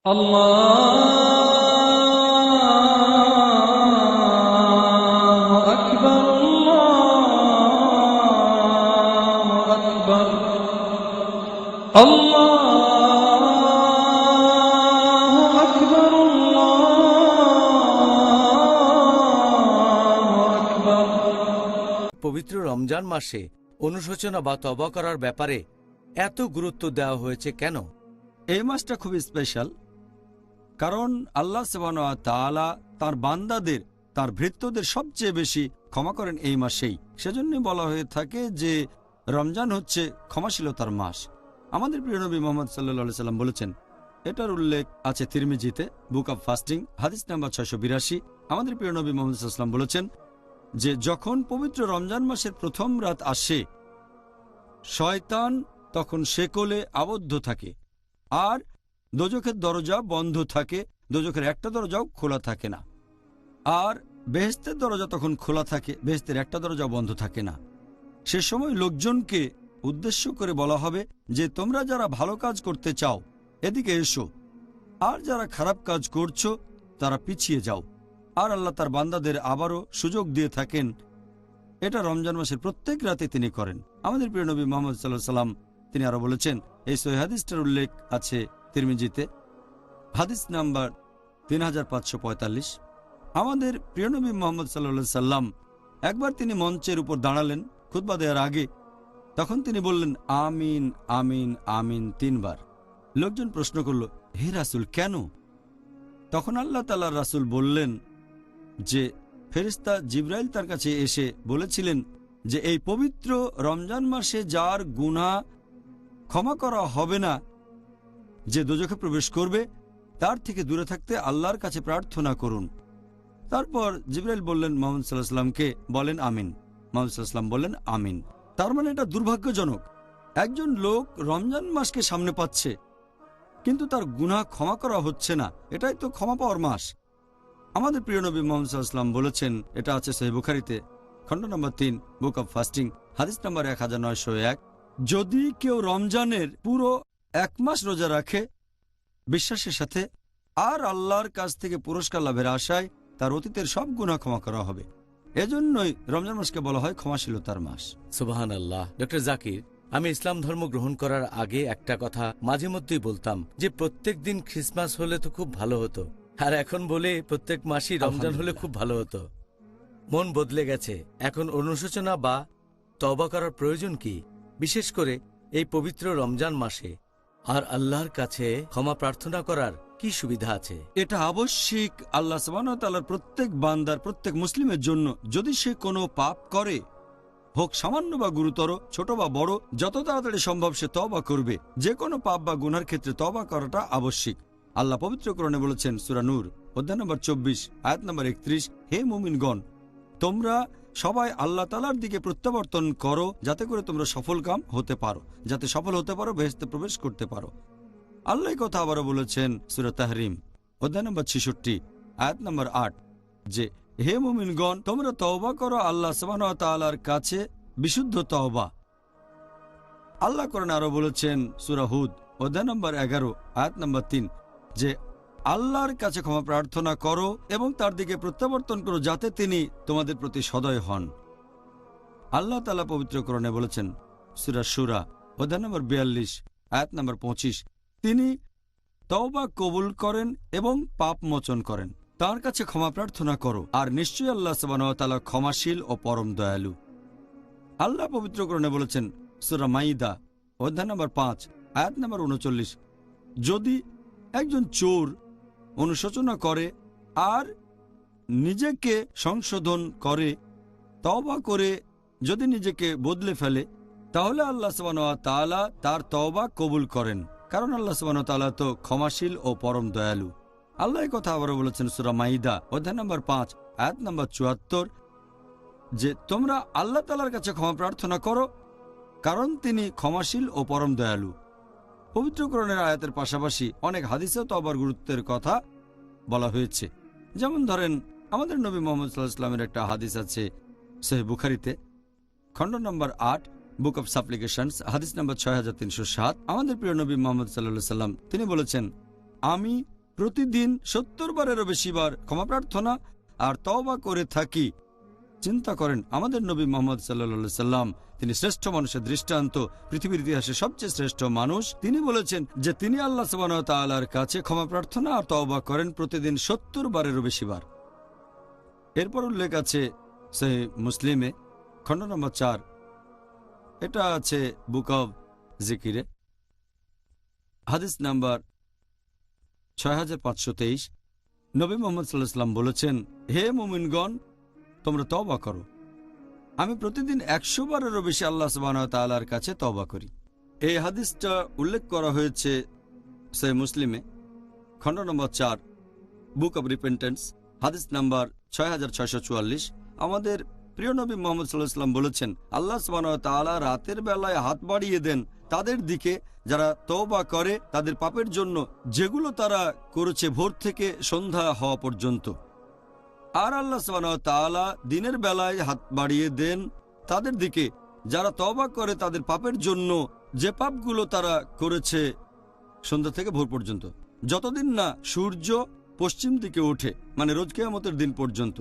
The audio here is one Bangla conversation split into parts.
আল্লাহু আকবার, আল্লাহু আকবার, আল্লাহু আকবার, আল্লাহু আকবার। পবিত্র রমজান মাসে অনুশোচনা বা তওবা করার ব্যাপারে এত গুরুত্ব দেওয়া হয়েছে কেন? এই মাসটা খুবই স্পেশাল, কারণ আল্লাহ সুবহানাহু ওয়া তাআলা তার বান্দাদের, তার ভৃত্যদের সবচেয়ে বেশি ক্ষমা করেন এই মাসেই। সেজন্যই বলা হয়ে থাকে যে রমজান হচ্ছে ক্ষমাশীলতার মাস। আমাদের প্রিয় নবী মুহাম্মদ সাল্লাল্লাহু আলাইহি সাল্লাম বলেছেন, এটার উল্লেখ আছে তিরমিজিতে, বুক অব ফাস্টিং, হাদিস নাম্বার 682। আমাদের প্রিয় নবী মুহাম্মদ সাল্লাল্লাহু আলাইহি সাল্লাম বলেছেন যে যখন পবিত্র রমজান মাসের প্রথম রাত আসে, শয়তান তখন শেকলে আবদ্ধ থাকে আর দোজখের দরজা বন্ধ থাকে, দোজখের একটা দরজাও খোলা থাকে না। আর বেহেশতের দরজা তখন খোলা থাকে, বেহেশতের একটা দরজাও বন্ধ থাকে না। সে সময় লোকজনকে উদ্দেশ্য করে বলা হবে যে তোমরা যারা ভালো কাজ করতে চাও এদিকে এসো, আর যারা খারাপ কাজ করছো তারা পিছিয়ে যাও। আর আল্লাহ তার বান্দাদের আবারও সুযোগ দিয়ে থাকেন। এটা রমজান মাসের প্রত্যেক রাতে তিনি করেন। আমাদের প্রিয় নবী মুহাম্মদ সাল্লাল্লাহু আলাইহি সাল্লাম তিনি আরো বলেছেন, এই সহিহ হাদিসটার উল্লেখ আছে তিরমিজিতে, হাদিস নাম্বার 3545। আমাদের প্রিয় নবী মুহাম্মদ সাল্লাল্লাহু আলাইহি সাল্লাম একবার তিনি মঞ্চের উপর দাঁড়ালেন খুতবা দেওয়ার আগে। তখন তিনি বললেন আমিন আমিন আমিন 3 বার। লোকজন প্রশ্ন করল, হে রাসূল কেন? তখন আল্লাহ তাআলার রাসূল বললেন যে ফেরেশতা জিবরাইল তার কাছে এসে বলেছিলেন যে এই পবিত্র রমজান মাসে যার গুনাহ ক্ষমা করা হবে না, যে দোজখে প্রবেশ করবে, তার থেকে দূরে থাকতে আল্লাহর কাছে প্রার্থনা করুন। তারপর জিবরাইল বললেন মুহাম্মদ সাল্লাল্লাহু আলাইহি সাল্লামকে, বলেন আমিন। মুহাম্মদ সাল্লাল্লাহু আলাইহি সাল্লাম বললেন আমিন। তার মানে এটা দুর্ভাগ্যজনক, একজন লোক রমজান মাসকে সামনে পাচ্ছে কিন্তু তার গুনাহ ক্ষমা করা হচ্ছে না। এটাই তো ক্ষমা পাওয়ার মাস। আমাদের প্রিয় নবী মুহাম্মদ সাল্লাল্লাহু আলাইহি সাল্লাম বলেছেন, এটা আছে সহিহ বুখারীতে, খণ্ড নম্বর 3, বুক অব ফাস্টিং, হাদিস নাম্বার 1901, যদি কেউ রমজানের পুরো 1 মাস রোজা রাখে বিশ্বাসের সাথে আর আল্লাহর কাছ থেকে পুরস্কার লাভের আশায়, তার অতীতের সব গুনাহ ক্ষমা করা হবে। এজন্যই রমজান মাসকে বলা হয় ক্ষমাশীলতার মাস। সুবহানাল্লাহ। ডক্টর জাকির, আমি ইসলাম ধর্ম গ্রহণ করার আগে একটা কথা মাঝে মধ্যেই বলতাম যে প্রত্যেক দিন খ্রিসমাস হলে তো খুব ভালো হতো, আর এখন বলে প্রত্যেক মাসই রমজান হলে খুব ভালো হতো। মন বদলে গেছে। এখন অনুশোচনা বা তওবা করার প্রয়োজন কি, বিশেষ করে এই পবিত্র রমজান মাসে? আর আল্লাহর কাছে ক্ষমা প্রার্থনা করার কি সুবিধা আছে? এটা আবশ্যিক আল্লাহ সুবহানাহু ওয়া তাআলার প্রত্যেক বান্দার, প্রত্যেক মুসলিমের জন্য। যদি সে কোনো পাপ করে, হোক সামান্য বা গুরুতর, ছোট বা বড়, যত তাড়াতাড়ি সম্ভব সে তওবা করবে। যে কোনো পাপ বা গুনার ক্ষেত্রে তওবা করাটা আবশ্যিক। আল্লাহ পবিত্র কোরআনে বলেছেন, সূরা নূর অধ্যায় নম্বর 24 আয়াত নম্বর 31, হে মুমিনগণ, তোমরা সবাই আল্লাহ তাআলার দিকে প্রত্যাবর্তন করো যাতে করে তোমরা সফলকাম হতে পারো, যাতে সফল হতে পারো, বেহেশতে প্রবেশ করতে পারো। আল্লাহ কথা আবারও বলেছেন সূরা তাহরিম অধ্যায় নম্বর 66 আয়াত নম্বর 8, যে হে মুমিনগণ, তোমরা তওবা করো আল্লাহ সুবহানাহু ওয়া তাআলার কাছে বিশুদ্ধ তওবা। আল্লাহ কোরআনে আরো বলেছেন সূরা হুদ অধ্যায় নম্বর 11 আয়াত নম্বর 3, যে আল্লাহর কাছে ক্ষমা প্রার্থনা করো এবং তার দিকে প্রত্যাবর্তন করো যাতে তিনি তোমাদের প্রতি সদয় হন। আল্লাহ তাআলা পবিত্র কোরআনে বলেছেন সূরা শূরা অধ্যায় নম্বর 42 আয়াত নম্বর 25, তিনি তওবা কবুল করেন এবং পাপ মোচন করেন। তার কাছে ক্ষমা প্রার্থনা করো, আর নিশ্চয়ই আল্লাহ সুবহানাহু ওয়া তাআলা ক্ষমাশীল ও পরম দয়ালু। আল্লাহ পবিত্র কোরআনে বলেছেন সূরা মাইদা অধ্যায় নম্বর 5 আয়াত নম্বর 39, যদি একজন চোর অনুশোচনা করে আর নিজেকে সংশোধন করে, তওবা করে যদি নিজেকে বদলে ফেলে, তাহলে আল্লাহ সুবহানাহু ওয়া তাআলা তার তওবা কবুল করেন, কারণ আল্লাহ সুবহানাহু ওয়া তাআলা তো ক্ষমাশীল ও পরম দয়ালু। আল্লাহ কথা আবারও বলেছেন সূরা মাইদা অধ্যায় নম্বর 5 আয়াত নম্বর 74, যে তোমরা আল্লাহ তাআলার কাছে ক্ষমা প্রার্থনা করো কারণ তিনি ক্ষমাশীল ও পরম দয়ালু। পবিত্র কোরআনের আয়াতের পাশাপাশি অনেক হাদিসেও তওবার গুরুত্বের কথা বলা হয়েছে। যেমন ধরেন, আমাদের নবী মুহাম্মদ সাল্লাল্লাহু আলাইহি ওয়াসাল্লামের একটা হাদিস আছে সহিহ বুখারীতে, খণ্ড নম্বর 8, বুক অব সাপ্লিকেশনস, হাদিস নম্বর 6307। আমাদের প্রিয় নবী মুহাম্মদ সাল্লাল্লাহু আলাইহি ওয়াসাল্লাম তিনি বলেছেন, আমি প্রতিদিন 70 বারেরও বেশি বার ক্ষমা প্রার্থনা আর তওবা করে থাকি। চিন্তা করেন, আমাদের নবী মুহাম্মদ সাল্লাল্লাহু সাল্লাম, তিনি শ্রেষ্ঠ মানুষের দৃষ্টান্ত, পৃথিবীর ইতিহাসে সবচেয়ে শ্রেষ্ঠ মানুষ। তিনি বলেছেন যে তিনি আল্লাহ সুবহানাহু ওয়া তাআলার কাছে ক্ষমা প্রার্থনা আর তওবা করেন প্রতিদিন 70 বারেরও বেশি বার। এরপর উল্লেখ আছে সহিহ মুসলিমে, খণ্ড নম্বর 4, এটা আছে বুক অব জিকিরে, হাদিস নাম্বার 6523। নবী মুহাম্মদ সাল্লাল্লাহু আলাইহি ওয়াসাল্লাম বলেছেন, হে মুমিনগণ, তোমরা তওবা করো। আমি প্রতিদিন 100 বারেরও বেশি আল্লাহ সুবহানাহু ওয়া তাআলার কাছে তওবা করি। এই হাদিসটা উল্লেখ করা হয়েছে সহিহ মুসলিমে, খণ্ড নম্বর 4, বুক অব রিপেন্টেন্স, হাদিস নাম্বার 6644। আমাদের প্রিয় নবী মুহাম্মদ সাল্লাল্লাহু আলাইহি ওয়াসাল্লাম বলেছেন, আল্লাহ সুবহানাহু ওয়া তাআলা রাতের বেলায় হাত বাড়িয়ে দেন তাদের দিকে যারা তওবা করে তাদের পাপের জন্য, যেগুলো তারা করেছে ভোর থেকে সন্ধ্যা হওয়া পর্যন্ত। আর আল্লাহ সুবহানাহু ওয়া তাআলা দিনের বেলায় হাত বাড়িয়ে দেন তাদের দিকে যারা তওবা করে তাদের পাপের জন্য, যে পাপগুলো তারা করেছে সন্ধ্যা থেকে ভোর পর্যন্ত, যতদিন না সূর্য পশ্চিম দিকে ওঠে, মানে রোজ কিয়ামতের দিন পর্যন্ত।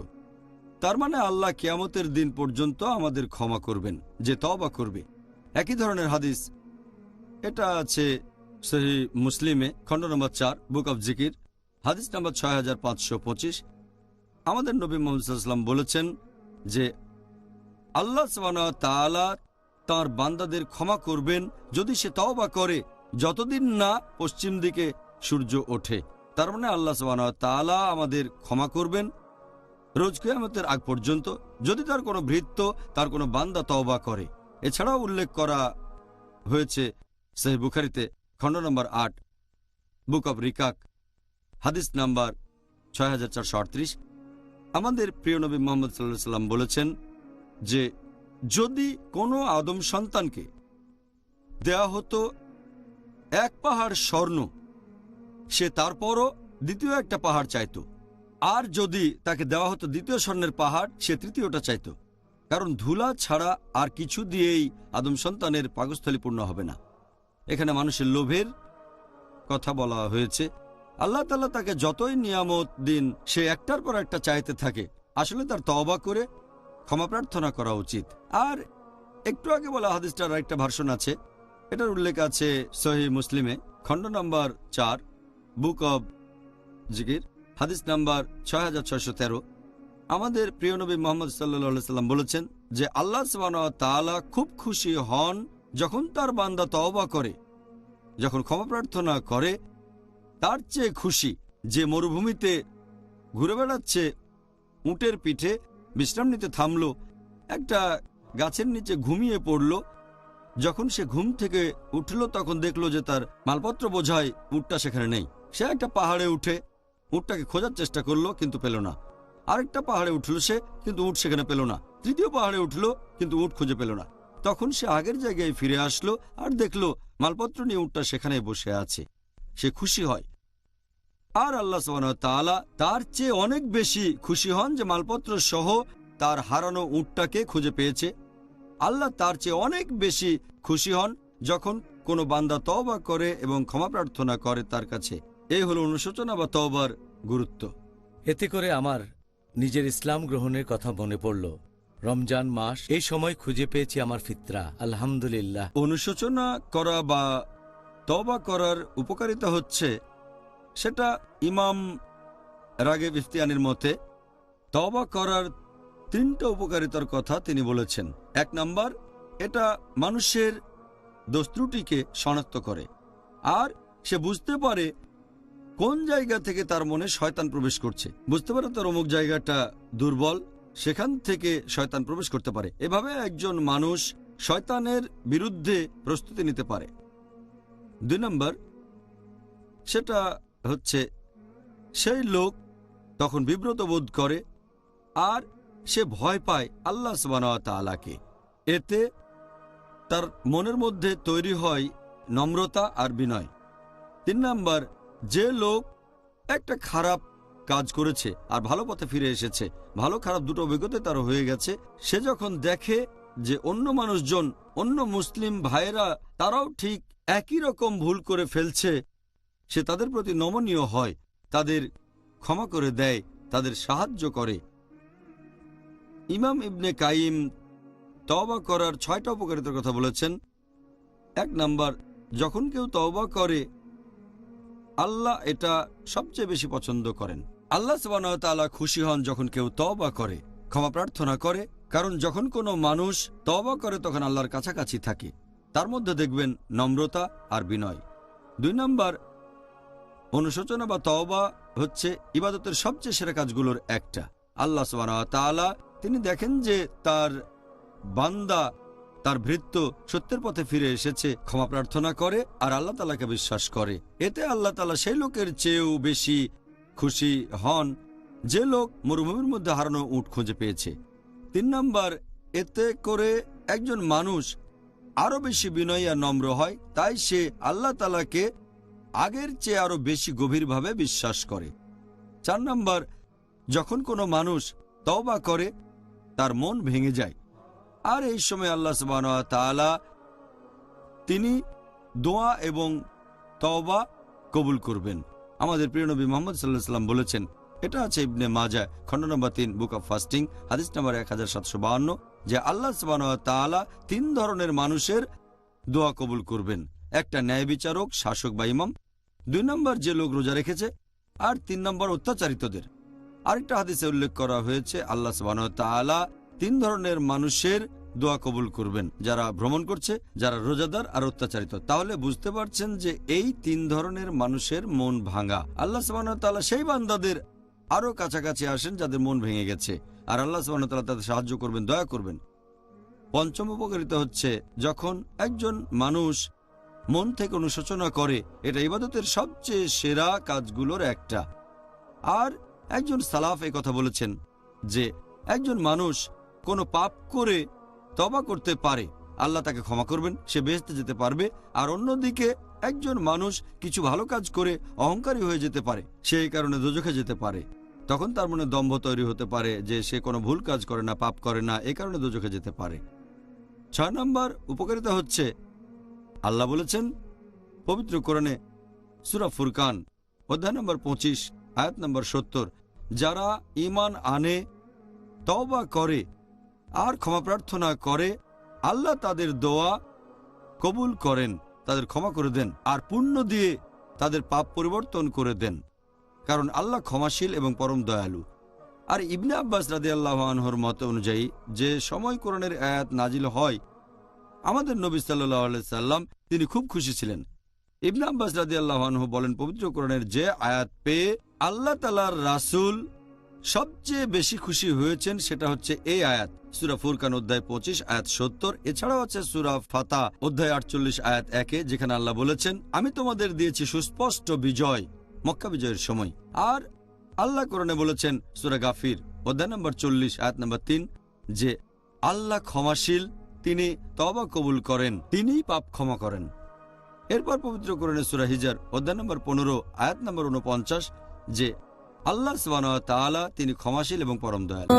তার মানে আল্লাহ কিয়ামতের দিন পর্যন্ত আমাদের ক্ষমা করবেন যে তওবা করবে। একই ধরনের হাদিস, এটা আছে সহিহ মুসলিমে, খণ্ড নম্বর 4, বুক অব জিকির, হাদিস নাম্বার 6525। আমাদের নবী মুহাম্মদ সাল্লাল্লাহু আলাইহি ওয়াসাল্লাম বলেছেন যে আল্লাহ সুবহানাহু ওয়া তাআলা তাঁর বান্দাদের ক্ষমা করবেন যদি সে তওবা করে যতদিন না পশ্চিম দিকে সূর্য ওঠে। তার মানে আল্লাহ সুবহানাহু ওয়া তাআলা আমাদের ক্ষমা করবেন রোজ কিয়ামতের আগ পর্যন্ত যদি তার কোনো ভৃত্য, তার কোনো বান্দা তওবা করে। এছাড়াও উল্লেখ করা হয়েছে সহিহ বুখারীতে, খণ্ড নম্বর 8, বুক অব রিকাক, হাদিস নাম্বার 6438। আমাদের প্রিয় নবী মুহাম্মদ সাল্লাল্লাহু আলাইহি ওয়াসাল্লাম বলেছেন যে যদি কোনো আদম সন্তানকে দেয়া হতো 1 পাহাড় স্বর্ণ, সে তারপরও দ্বিতীয় একটা পাহাড় চাইতো। আর যদি তাকে দেওয়া হতো দ্বিতীয় স্বর্ণের পাহাড়, সে তৃতীয়টা চাইতো। কারণ ধুলা ছাড়া আর কিছু দিয়েই আদম সন্তানের পাকস্থলী পূর্ণ হবে না। এখানে মানুষের লোভের কথা বলা হয়েছে। আল্লাহ তাআলা তাকে যতই নিয়ামত দিন, সে একটার পর একটা চাইতে থাকে। আসলে তার তওবা করে ক্ষমা প্রার্থনা করা উচিত। আর একটু আগে বলা হাদিসটার একটা ভার্সন আছে, এটার উল্লেখ আছে সহিহ মুসলিমে, খণ্ড নম্বর 4, বুক অব জিকির, হাদিস নাম্বার 6613। আমাদের প্রিয় নবী মুহাম্মদ সাল্লাল্লাহু আলাইহি ওয়াসাল্লাম বলেছেন যে আল্লাহ সুবহানাহু ওয়া তাআলা খুব খুশি হন যখন তার বান্দা তওবা করে, যখন ক্ষমা প্রার্থনা করে। তার চেয়ে খুশি যে মরুভূমিতে ঘুরে বেড়াচ্ছে, উটের পিঠে বিশ্রাম নিতে থামলো, একটা গাছের নিচে ঘুমিয়ে পড়ল। যখন সে ঘুম থেকে উঠল তখন দেখলো যে তার মালপত্র বোঝাই উটটা সেখানে নেই। সে একটা পাহাড়ে উঠে উটটাকে খোঁজার চেষ্টা করলো, কিন্তু পেল না। আরেকটা পাহাড়ে উঠল সে, কিন্তু উট সেখানে পেল না। তৃতীয় পাহাড়ে উঠল, কিন্তু উট খুঁজে পেল না। তখন সে আগের জায়গায় ফিরে আসলো আর দেখলো মালপত্র নিয়ে উটটা সেখানে বসে আছে। সে খুশি হয়। আর আল্লাহ সুবহানাহু ওয়া তাআলা তার চেয়ে অনেক বেশি খুশি হন যে মালপত্র সহ তার হারানো উটটাকে খুঁজে পেয়েছে। আল্লাহ তার চেয়ে অনেক বেশি খুশি হন যখন কোনো বান্দা তওবা করে এবং ক্ষমা প্রার্থনা করে তার কাছে। এই হলো অনুশোচনা বা তওবার গুরুত্ব। এতে করে আমার নিজের ইসলাম গ্রহণের কথা মনে পড়ল। রমজান মাস, এই সময় খুঁজে পেয়েছি আমার ফিতরা, আলহামদুলিল্লাহ। অনুশোচনা করা বা তওবা করার উপকারিতা হচ্ছে, সেটা ইমাম রাগিব ইফতিয়ানির মতে তওবা করার 3টা উপকারিতার কথা তিনি বলেছেন। 1 নাম্বার, এটা মানুষের দোষ ত্রুটিকে শনাক্ত করে, আর সে বুঝতে পারে কোন জায়গা থেকে তার মনে শয়তান প্রবেশ করছে। বুঝতে পারে তার অমুক জায়গাটা দুর্বল, সেখান থেকে শয়তান প্রবেশ করতে পারে। এভাবে একজন মানুষ শয়তানের বিরুদ্ধে প্রস্তুতি নিতে পারে। 2 নম্বর, সেটা হচ্ছে সেই লোক তখন বিব্রত বোধ করে আর সে ভয় পায় আল্লাহ সুবহানাহু ওয়া তাআলাকে। এতে তার মনের মধ্যে তৈরি হয় নম্রতা আর বিনয়। 3 নম্বর, যে লোক একটা খারাপ কাজ করেছে আর ভালো পথে ফিরে এসেছে, ভালো খারাপ দুটো অভিজ্ঞতা তার হয়ে গেছে, সে যখন দেখে যে অন্য মানুষজন, অন্য মুসলিম ভাইয়েরা তারাও ঠিক একই রকম ভুল করে ফেলছে, সে তাদের প্রতি নমনীয় হয়, তাদের ক্ষমা করে দেয়, তাদের সাহায্য করে। ইমাম ইবনে কাইম তওবা করার 6টা উপকারিতার কথা বলেছেন। 1 নাম্বার, যখন কেউ তওবা করে আল্লাহ এটা সবচেয়ে বেশি পছন্দ করেন। আল্লাহ সুবহানাহু ওয়া তাআলা খুশি হন যখন কেউ তওবা করে, ক্ষমা প্রার্থনা করে, কারণ যখন কোনো মানুষ তওবা করে তখন আল্লাহর কাছাকাছি থাকে। তার মধ্যে দেখবেন নম্রতা আর বিনয়। 2 নাম্বার, অনুশোচনা বা তওবা হচ্ছে ইবাদতের সবচেয়ে সেরা কাজগুলোর একটা। আল্লাহ সুবহানাহু ওয়া তাআলা তিনি দেখেন যে তার বান্দা, তার ভৃত্য সত্যের পথে ফিরে এসেছে, ক্ষমা প্রার্থনা করে আর আল্লাহ তাআলাকে বিশ্বাস করে। এতে আল্লাহ তাআলা সেই লোকের চেয়েও বেশি খুশি হন যে লোক মরুভূমির মধ্যে হারানো উট খুঁজে পেয়েছে। 3 নাম্বার, এতে করে একজন মানুষ আরো বেশি বিনয়ী আর নম্র হয়, তাই সে আল্লাহ তাআলাকে আগের চেয়ে আরো বেশি গভীরভাবে বিশ্বাস করে। 4 নাম্বার, যখন কোনো মানুষ তওবা করে তার মন ভেঙে যায়, আর এই সময় আল্লাহ সুবহানাহু ওয়া তাআলা তিনি দোয়া এবং তওবা কবুল করবেন। আমাদের প্রিয় নবী মুহাম্মদ সাল্লাল্লাহু আলাইহি ওয়াসাল্লাম বলেছেন, এটা আছে ইবনে মাজাহ খণ্ড নম্বর 3 বুক অফ ফাস্টিং হাদিস নম্বর 1752, যে আল্লাহ সুবহানাহু ওয়া তাআলা 3 ধরনের মানুষের দোয়া কবুল করবেন। একটা ন্যায় বিচারক, শাসক বা ইমাম, 2 নম্বর যে লোক রোজা রেখেছে, আর 3 নম্বর অত্যাচারিতদের। আরেকটা হাদিসে উল্লেখ করা হয়েছে আল্লাহ সুবহানাহু ওয়া তাআলা 3 ধরনের মানুষের দোয়া কবুল করবেন, যারা ভ্রমণ করছে, যারা রোজাদার আর অত্যাচারিত। তাহলে বুঝতে পারছেন যে এই 3 ধরনের মানুষের মন ভাঙা। আল্লাহ সুবহানাহু ওয়া তাআলা সেই বান্দাদের আরো কাছাকাছি আসেন যাদের মন ভেঙে গেছে, আর আল্লাহ সুবহানাহু ওয়া তাআলা তাদের সাহায্য করবেন, দয়া করবেন। 5ম উপকারিতা হচ্ছে যখন একজন মানুষ মন থেকে অনুশোচনা করে, এটা ইবাদতের সবচেয়ে সেরা কাজগুলোর একটা। আর একজন সালাফ এই কথা বলেছেন যে একজন মানুষ কোনো পাপ করে তওবা করতে পারে, আল্লাহ তাকে ক্ষমা করবেন, সে বেহেশতে যেতে পারবে। আর অন্যদিকে একজন মানুষ কিছু ভালো কাজ করে অহংকারী হয়ে যেতে পারে, সেই কারণে দোজখে যেতে পারে। তখন তার মনে দম্ভ তৈরি হতে পারে যে সে কোনো ভুল কাজ করে না, পাপ করে না, এই কারণে দোজখে যেতে পারে। 6 নম্বর উপকারিতা হচ্ছে আল্লাহ বলেছেন পবিত্র কোরআনে সূরা ফুরকান অধ্যায় নম্বর 25 আয়াত নম্বর 70, যারা ঈমান আনে, তওবা করে আর ক্ষমা প্রার্থনা করে, আল্লাহ তাদের দোয়া কবুল করেন, তাদের ক্ষমা করে দেন আর পুণ্য দিয়ে তাদের পাপ পরিবর্তন করে দেন, কারণ আল্লাহ ক্ষমাশীল এবং পরম দয়ালু। আর ইবনে আব্বাস রাদিয়াল্লাহু আনহুর মত অনুযায়ী যে সময় কোরআনের আয়াত নাজিল হয়, আমাদের নবী সাল্লাল্লাহু আলাইহি সাল্লাম তিনি খুব খুশি ছিলেন। ইবনে আব্বাস রাদিয়াল্লাহু আনহু বলেন, পবিত্র কোরআনের যে আয়াত পেয়ে আল্লাহ তাআলার রাসূল সবচেয়ে বেশি খুশি হয়েছেন সেটা হচ্ছে এই আয়াত, সূরা ফুরকান অধ্যায় 25 আয়াত 70। এছাড়াও আছে সূরা ফাতা অধ্যায় 48 আয়াত 1, যেখানে আল্লাহ বলেছেন, আমি তোমাদের দিয়েছি সুস্পষ্ট বিজয় মক্কা বিজয়ের সময়। আর আল্লাহ কোরআনে বলেছেন সূরা গাফির অধ্যায় নম্বর 40 আয়াত নম্বর 3, যে আল্লাহ ক্ষমাশীল, তিনি তওবা কবুল করেন, তিনিই পাপ ক্ষমা করেন। এরপর পবিত্র কোরআনে সূরা হিজর অধ্যায় নম্বর 15 আয়াত নম্বর 49, যে আল্লাহ সুবহানাহু ওয়া তাআলা তিনি ক্ষমাশীল এবং পরম দয়ালু।